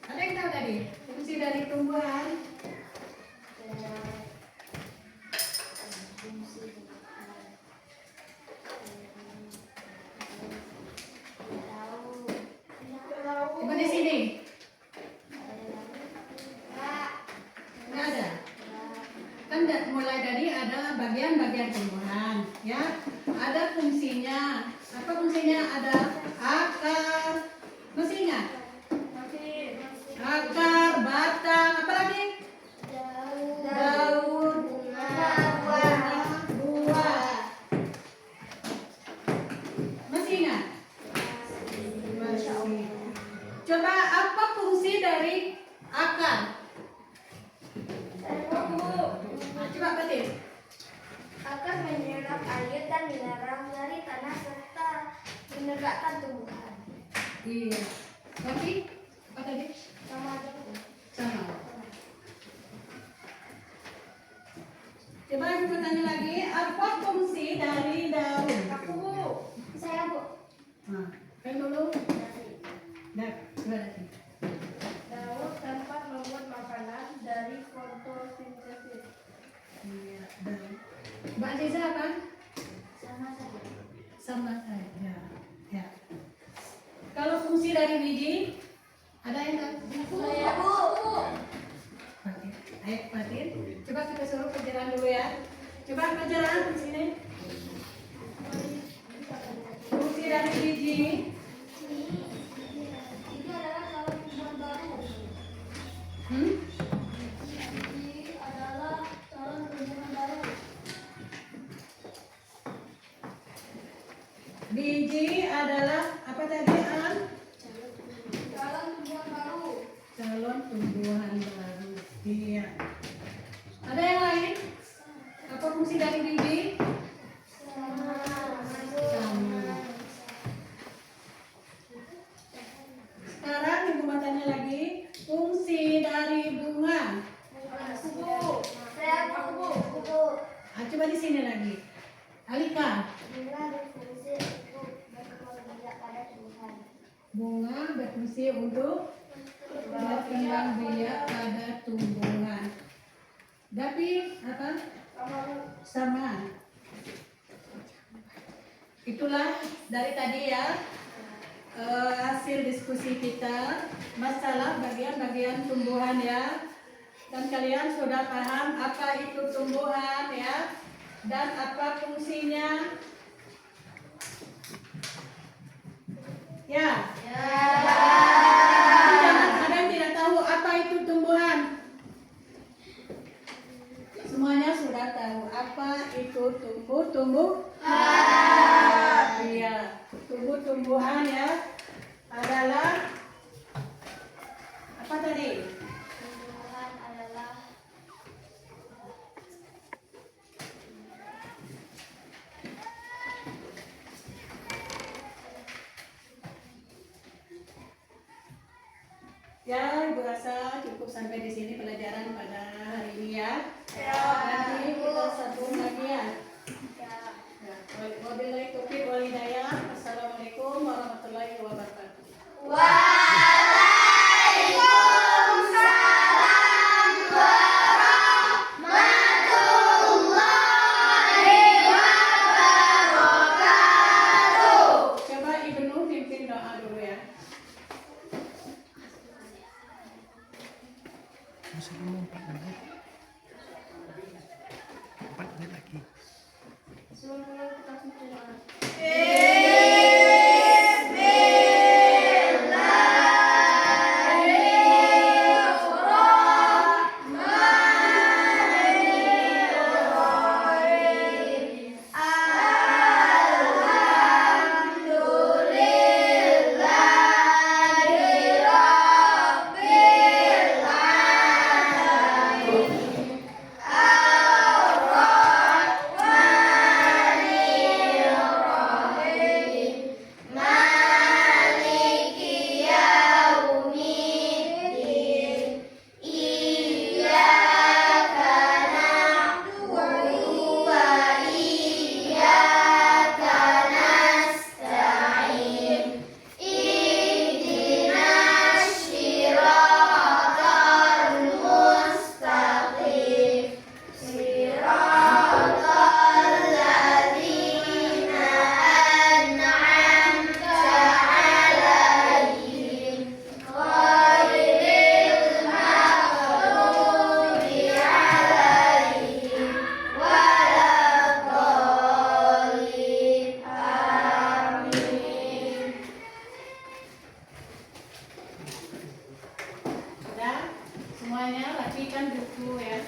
Speaker 1: Ada yang tahu tadi fungsi dari tumbuhan? Coba di sini. Nggak ada. Kan mulai dari ada bagian-bagian tumbuhan, ya. Ada fungsinya. Apa fungsinya? Ada akar. Masih ingat? Akar, batang, apa lagi? Daun, buah. Masih ingat? Masih. Coba apa fungsi dari akar? Coba Batin.
Speaker 2: Akan menyerap air dan mineral dari tanah serta menegakkan tumbuhan.
Speaker 1: Iya. Tapi apa tadi?
Speaker 2: Sama aja Bu.
Speaker 1: Sama. Coba aku tanya lagi, apa fungsi dari daun?
Speaker 2: Aku Bu. Saya Bu.
Speaker 1: Nah, kan dulu. Dah, coba lagi.
Speaker 3: Daun tempat membuat makanan dari fotosintesis.
Speaker 1: Iya, daun. Mbak Liza apa?
Speaker 2: Sama saja.
Speaker 1: Sama saja. Ya. Kalau fungsi dari biji, ada yang tahu?
Speaker 2: Saya Bu.
Speaker 1: Patin. Ayo Patin. Coba kita suruh pelajaran dulu ya. Coba pelajaran di sini. Fungsi dari biji.
Speaker 2: Ini adalah calon tumbuhan baru.
Speaker 1: Hmm?
Speaker 2: Ini adalah calon tumbuhan baru.
Speaker 1: Biji adalah apa tadi An?
Speaker 2: Calon tumbuhan baru.
Speaker 1: Calon tumbuhan baru. Iya. Ada yang lain? Apa fungsi dari biji? Sama. Sekarang ibu mau tanya lagi, fungsi dari bunga.
Speaker 2: Bu. Saya Bu. Bu.
Speaker 1: Ah, coba di sini lagi. Alika,
Speaker 2: Bunga berfungsi untuk berkembang biak pada tumbuhan.
Speaker 1: bunga berfungsi untuk berkembang biak pada tumbuhan. Tapi apa? Sama. Itulah dari tadi ya hasil diskusi kita masalah bagian-bagian tumbuhan ya. Dan kalian sudah paham apa itu tumbuhan ya dan apa fungsinya? Ya. Jangan ada yang tidak tahu apa itu tumbuhan. tumbuh-tumbuhan. Iya, tumbuh-tumbuhan ya adalah apa tadi?
Speaker 2: Tumbuhan adalah
Speaker 1: Ya, Ibu rasa cukup sampai di sini pelajaran pada hari ini ya. Nanti kita sambung lagi ya.
Speaker 2: ya.
Speaker 1: Ya, wabillahi taufiq wal hidayah. Assalamualaikum warahmatullahi wabarakatuh. Coba Ibnu pimpin doa dulu ya.
Speaker 5: Masih belum 4 menit. 4 menit lagi.
Speaker 2: Sebelumnya kita berdoa.
Speaker 1: Sudah semuanya rapikan buku ya.